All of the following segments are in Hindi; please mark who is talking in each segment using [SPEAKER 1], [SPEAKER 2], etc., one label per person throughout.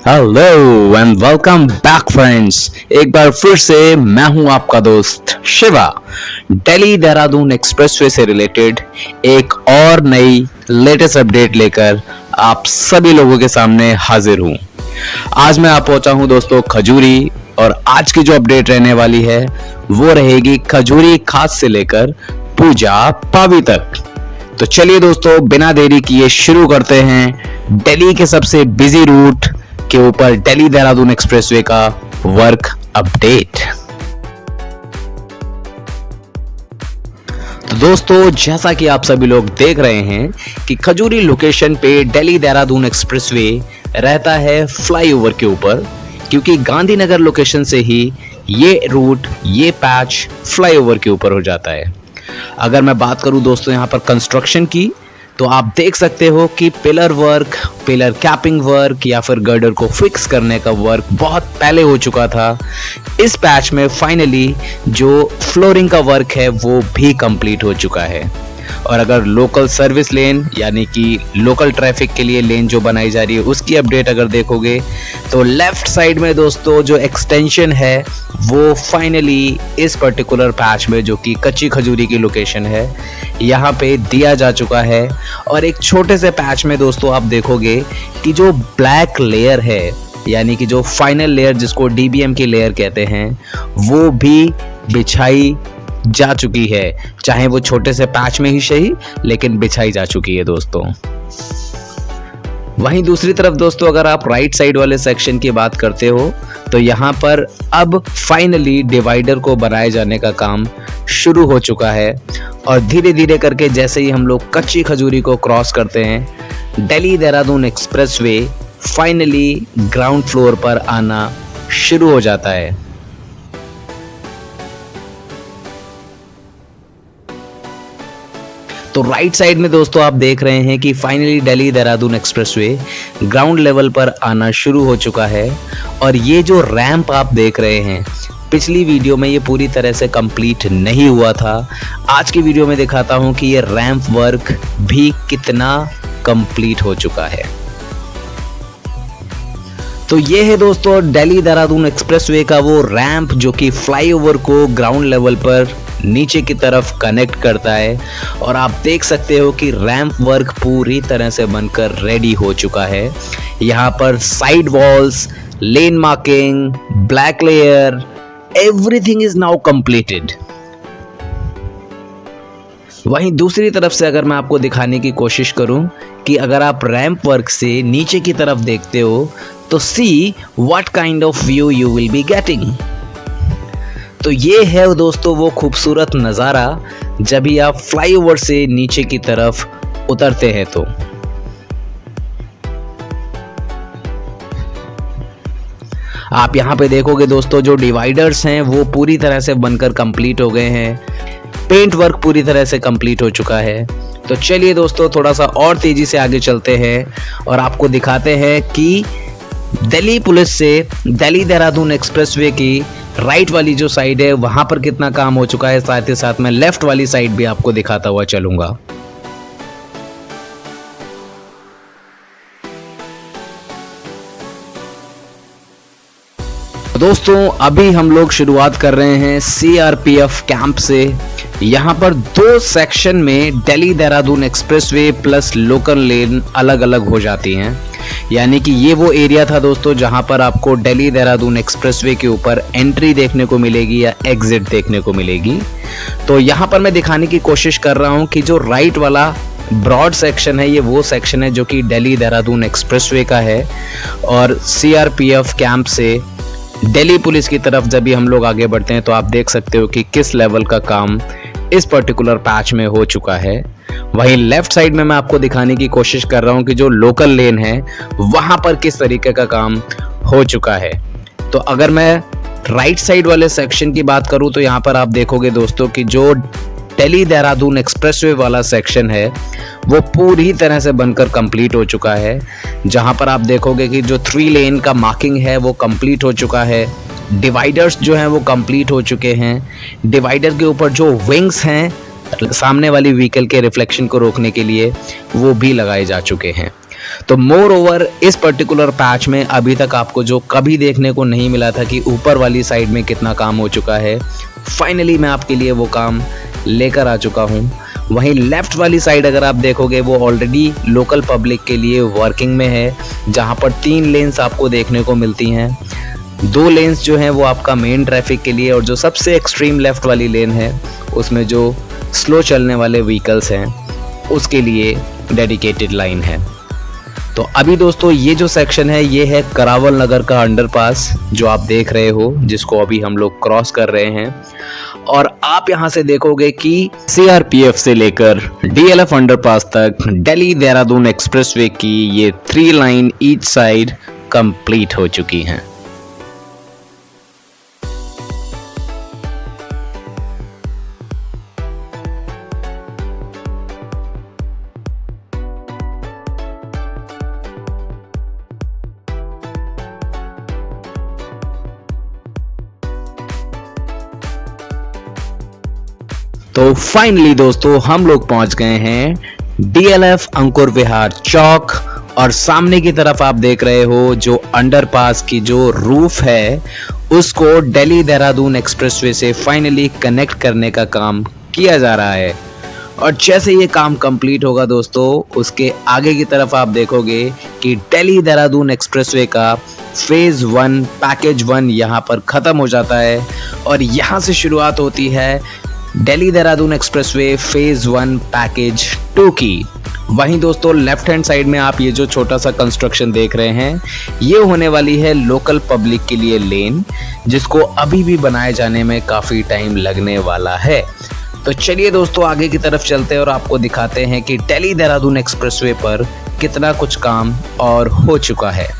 [SPEAKER 1] Hello and welcome back friends. एक बार फिर से मैं हूं आपका दोस्त शिवा। दिल्ली देहरादून एक्सप्रेसवे से रिलेटेड एक और नई लेटेस्ट अपडेट लेकर आप सभी लोगों के सामने हाजिर हूं। आज मैं पहुंचा हूं दोस्तों खजूरी, और आज की जो अपडेट रहने वाली है वो रहेगी खजूरी खास से लेकर पूजा पावी तक। तो चलिए दोस्तों, बिना देरी किए शुरू करते हैं दिल्ली के सबसे बिजी रूट के ऊपर दिल्ली देहरादून एक्सप्रेसवे का वर्क अपडेट। तो दोस्तों, जैसा कि आप सभी लोग देख रहे हैं कि खजूरी लोकेशन पे दिल्ली देहरादून एक्सप्रेसवे रहता है फ्लाईओवर के ऊपर, क्योंकि गांधीनगर लोकेशन से ही ये रूट, ये पैच फ्लाईओवर के ऊपर हो जाता है। अगर मैं बात करूं दोस्तों यहाँ पर कंस्ट्रक्शन की, तो आप देख सकते हो कि pillar work, pillar capping work या फिर गर्डर को फिक्स करने का वर्क बहुत पहले हो चुका था। इस पैच में फाइनली जो फ्लोरिंग का वर्क है वो भी कंप्लीट हो चुका है। और अगर लोकल सर्विस लेन यानी कि लोकल ट्रैफिक के लिए लेन जो बनाई जा रही है उसकी अपडेट अगर देखोगे, तो लेफ्ट साइड में दोस्तों जो एक्सटेंशन है वो फाइनली इस पर्टिकुलर पैच में, जो कि कच्ची खजूरी की लोकेशन है, यहाँ पे दिया जा चुका है। और एक छोटे से पैच में दोस्तों आप देखोगे कि जो ब्लैक लेयर है, यानी कि जो फाइनल लेयर जिसको DBM की लेयर कहते हैं, वो भी बिछाई जा चुकी है। चाहे वो छोटे से पैच में ही सही, लेकिन बिछाई जा चुकी है दोस्तों। वहीं दूसरी तरफ दोस्तों अगर आप राइट साइड वाले सेक्शन की बात करते हो, तो यहाँ पर अब फाइनली डिवाइडर को बनाए जाने का काम शुरू हो चुका है। और धीरे धीरे करके जैसे ही हम लोग कच्ची खजूरी को क्रॉस करते हैं, Delhi Dehradun expressway finally ground floor पर आना शुरू हो जाता है। तो राइट साइड में दोस्तों आप देख रहे हैं कि finally Delhi Dehradun expressway ground level पर आना शुरू हो चुका है। और ये जो रैंप आप देख रहे हैं, पिछली वीडियो में ये पूरी तरह से कंप्लीट नहीं हुआ था। आज की वीडियो में दिखाता हूं कि ये रैंप वर्क भी कितना कंप्लीट हो चुका है। तो ये है दोस्तों दिल्ली देहरादून एक्सप्रेसवे का वो रैंप जो कि फ्लाईओवर को ग्राउंड लेवल पर नीचे की तरफ कनेक्ट करता है। और आप देख सकते हो कि रैंप वर्क पूरी तरह से बनकर रेडी हो चुका है। यहाँ पर side walls, lane marking, black layer, everything is now completed. वहीं दूसरी तरफ से अगर मैं आपको दिखाने की कोशिश करूं कि अगर आप रैंप वर्क से नीचे की तरफ देखते हो, तो see what kind of view you will be getting. तो ये है दोस्तों वो खूबसूरत नज़ारा जब भी आप फ्लाईओवर से नीचे की तरफ उतरते हैं। तो आप यहाँ पे देखोगे दोस्तों जो डिवाइडर्स हैं वो पूरी तरह से बनकर कंप्लीट हो गए हैं। पेंट वर्क पूरी तरह से कंप्लीट हो चुका है। तो चलिए दोस्तों थोड़ा सा और तेजी से आगे चलते हैं और आपको दिखाते हैं कि दिल्ली पुलिस से दिल्ली देहरादून एक्सप्रेसवे की राइट वाली जो साइड है वहां पर कितना काम हो चुका है। साथ ही साथ मैं लेफ्ट वाली साइड भी आपको दिखाता हुआ चलूंगा। दोस्तों अभी हम लोग शुरुआत कर रहे हैं CRPF कैंप से। यहाँ पर दो सेक्शन में Delhi Dehradun expressway plus local lane अलग अलग हो जाती हैं। यानी कि ये वो एरिया था दोस्तों जहाँ पर आपको दिल्ली देहरादून एक्सप्रेसवे के ऊपर एंट्री देखने को मिलेगी या एग्जिट देखने को मिलेगी। तो यहाँ पर मैं दिखाने की कोशिश कर रहा हूँ कि जो राइट वाला ब्रॉड सेक्शन है, ये वो सेक्शन है जो कि दिल्ली देहरादून एक्सप्रेसवे का है। और CRPF कैंप से दिल्ली पुलिस की तरफ जब भी हम लोग आगे बढ़ते हैं, तो आप देख सकते हो कि किस लेवल का काम इस पर्टिकुलर पैच में हो चुका है। वहीं लेफ्ट साइड में मैं आपको दिखाने की कोशिश कर रहा हूं कि जो लोकल लेन है वहां पर किस तरीके का काम हो चुका है। तो अगर मैं राइट साइड वाले सेक्शन की बात करूं, तो यहाँ पर आप देखोगे दोस्तों कि जो दिल्ली देहरादून एक्सप्रेसवे वाला सेक्शन है वो पूरी तरह से बनकर कंप्लीट हो चुका है। जहां पर आप देखोगे कि जो 3 लेन का मार्किंग है वो कंप्लीट हो चुका है। डिवाइडर्स जो हैं वो कंप्लीट हो चुके हैं। डिवाइडर के ऊपर जो विंग्स हैं सामने वाली व्हीकल के रिफ्लेक्शन को रोकने के लिए, वो भी लगाए जा चुके हैं। तो मोर ओवर इस पर्टिकुलर पैच में अभी तक आपको जो कभी देखने को नहीं मिला था कि ऊपर वाली साइड में कितना काम हो चुका है, फाइनली मैं आपके लिए वो काम लेकर आ चुका हूँ। वहीं लेफ्ट वाली साइड अगर आप देखोगे वो ऑलरेडी लोकल पब्लिक के लिए वर्किंग में है, जहाँ पर 3 लेन्स आपको देखने को मिलती हैं। 2 लेन्स जो हैं वो आपका मेन ट्रैफिक के लिए, और जो सबसे एक्सट्रीम लेफ्ट वाली लेन है उसमें जो स्लो चलने वाले व्हीकल्स हैं उसके लिए डेडिकेटेड लाइन है। तो अभी दोस्तों ये जो सेक्शन है ये है करावल नगर का अंडरपास जो आप देख रहे हो, जिसको अभी हम लोग क्रॉस कर रहे हैं। और आप यहां से देखोगे कि सीआरपीएफ से लेकर डीएलएफ अंडरपास तक दिल्ली देहरादून एक्सप्रेसवे की ये 3 लाइन ईच साइड कंप्लीट हो चुकी हैं। तो फाइनली दोस्तों हम लोग पहुंच गए हैं डीएलएफ अंकुर विहार चौक, और सामने की तरफ आप देख रहे हो जो अंडरपास की जो रूफ है उसको दिल्ली देहरादून एक्सप्रेसवे से फाइनली कनेक्ट करने का काम किया जा रहा है। और जैसे ये काम कंप्लीट होगा दोस्तों, उसके आगे की तरफ आप देखोगे कि दिल्ली देहरादून एक्सप्रेसवे का फेज 1 पैकेज 1 यहाँ पर खत्म हो जाता है, और यहाँ से शुरुआत होती है Delhi Dehradun expressway phase 1 package 2 की। वहीं दोस्तों लेफ्ट हैंड साइड में आप ये जो छोटा सा कंस्ट्रक्शन देख रहे हैं ये होने वाली है लोकल पब्लिक के लिए लेन, जिसको अभी भी बनाए जाने में काफी टाइम लगने वाला है। तो चलिए दोस्तों आगे की तरफ चलते हैं और आपको दिखाते हैं कि दिल्ली देहरादून एक्सप्रेसवे पर कितना कुछ काम और हो चुका है।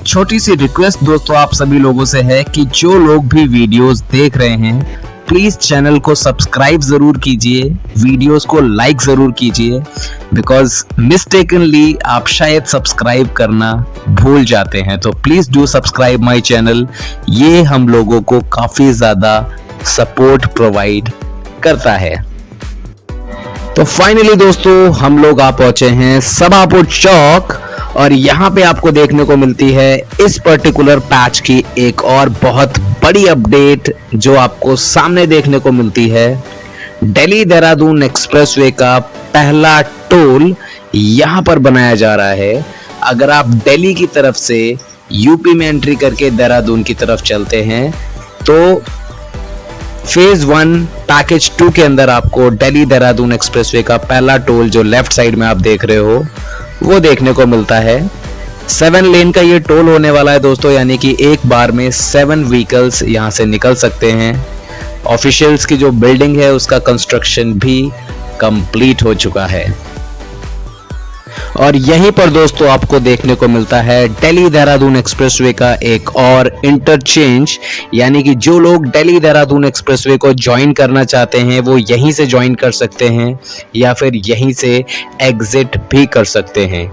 [SPEAKER 1] छोटी सी रिक्वेस्ट दोस्तों आप सभी लोगों से है कि जो लोग भी वीडियोस देख रहे हैं प्लीज चैनल को सब्सक्राइब जरूर कीजिए, वीडियोस को लाइक जरूर कीजिए, बिकॉज मिस्टेकनली आप शायद सब्सक्राइब करना भूल जाते हैं। तो please do subscribe my channel, ये हम लोगों को काफी ज्यादा सपोर्ट प्रोवाइड करता है। तो फाइनली दोस्तों हम लोग आ पहुंचे हैं सभापुर चौक, और यहाँ पे आपको देखने को मिलती है इस पर्टिकुलर पैच की एक और बहुत बड़ी अपडेट जो आपको सामने देखने को मिलती है। दिल्ली देहरादून एक्सप्रेसवे का पहला टोल यहाँ पर बनाया जा रहा है। अगर आप दिल्ली की तरफ से यूपी में एंट्री करके देहरादून की तरफ चलते हैं तो फेज 1 पैकेज 2 के अंदर आपको दिल्ली देहरादून एक्सप्रेसवे का पहला टोल जो लेफ्ट साइड में आप देख रहे हो वो देखने को मिलता है। 7 लेन का ये टोल होने वाला है दोस्तों, यानी कि एक बार में 7 व्हीकल्स यहाँ से निकल सकते हैं। ऑफिशियल्स की जो बिल्डिंग है उसका कंस्ट्रक्शन भी कंप्लीट हो चुका है, और यहीं पर दोस्तों आपको देखने को मिलता है दिल्ली देहरादून एक्सप्रेसवे का एक और इंटरचेंज, यानी कि जो लोग दिल्ली देहरादून एक्सप्रेसवे को ज्वाइन करना चाहते हैं वो यहीं से ज्वाइन कर सकते हैं या फिर यहीं से एग्जिट भी कर सकते हैं।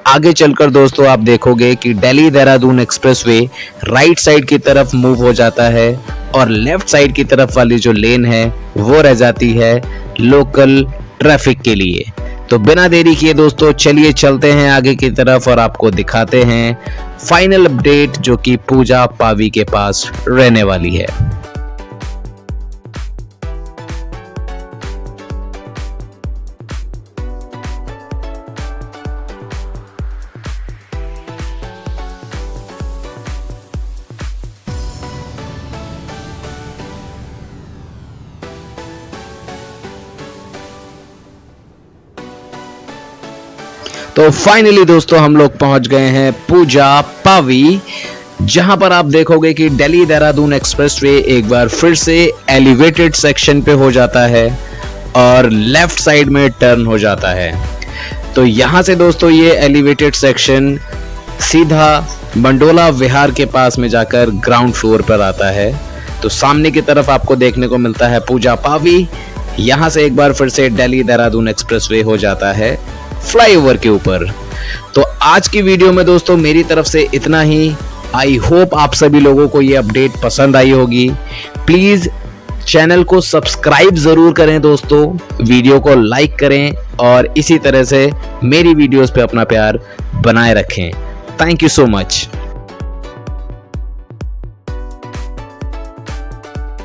[SPEAKER 1] आगे चलकर दोस्तों आप देखोगे कि Delhi Dehradun expressway right side की तरफ मूव हो जाता है, और लेफ्ट साइड की तरफ वाली जो लेन है वो रह जाती है लोकल ट्रैफिक के लिए। तो बिना देरी किए दोस्तों चलिए चलते हैं आगे की तरफ और आपको दिखाते हैं फाइनल अपडेट जो कि पूजा पावी के पास रहने वाली है। तो फाइनली दोस्तों हम लोग पहुंच गए हैं पूजा पावी, जहां पर आप देखोगे कि दिल्ली देहरादून एक्सप्रेसवे एक बार फिर से एलिवेटेड सेक्शन पे हो जाता है और लेफ्ट साइड में टर्न हो जाता है। तो यहां से दोस्तों ये एलिवेटेड सेक्शन सीधा मंडोला विहार के पास में जाकर ग्राउंड फ्लोर पर आता है। तो सामने की तरफ आपको देखने को मिलता है पूजा पावी। यहां से एक बार फिर से दिल्ली देहरादून एक्सप्रेसवे हो जाता है फ्लाईओवर के ऊपर। तो आज की वीडियो में दोस्तों मेरी तरफ से इतना ही। आई होप आप सभी लोगों को ये अपडेट पसंद आई होगी। प्लीज चैनल को सब्सक्राइब जरूर करें दोस्तों, वीडियो को लाइक करें और इसी तरह से मेरी वीडियोस पे अपना प्यार बनाए रखें। Thank you so much.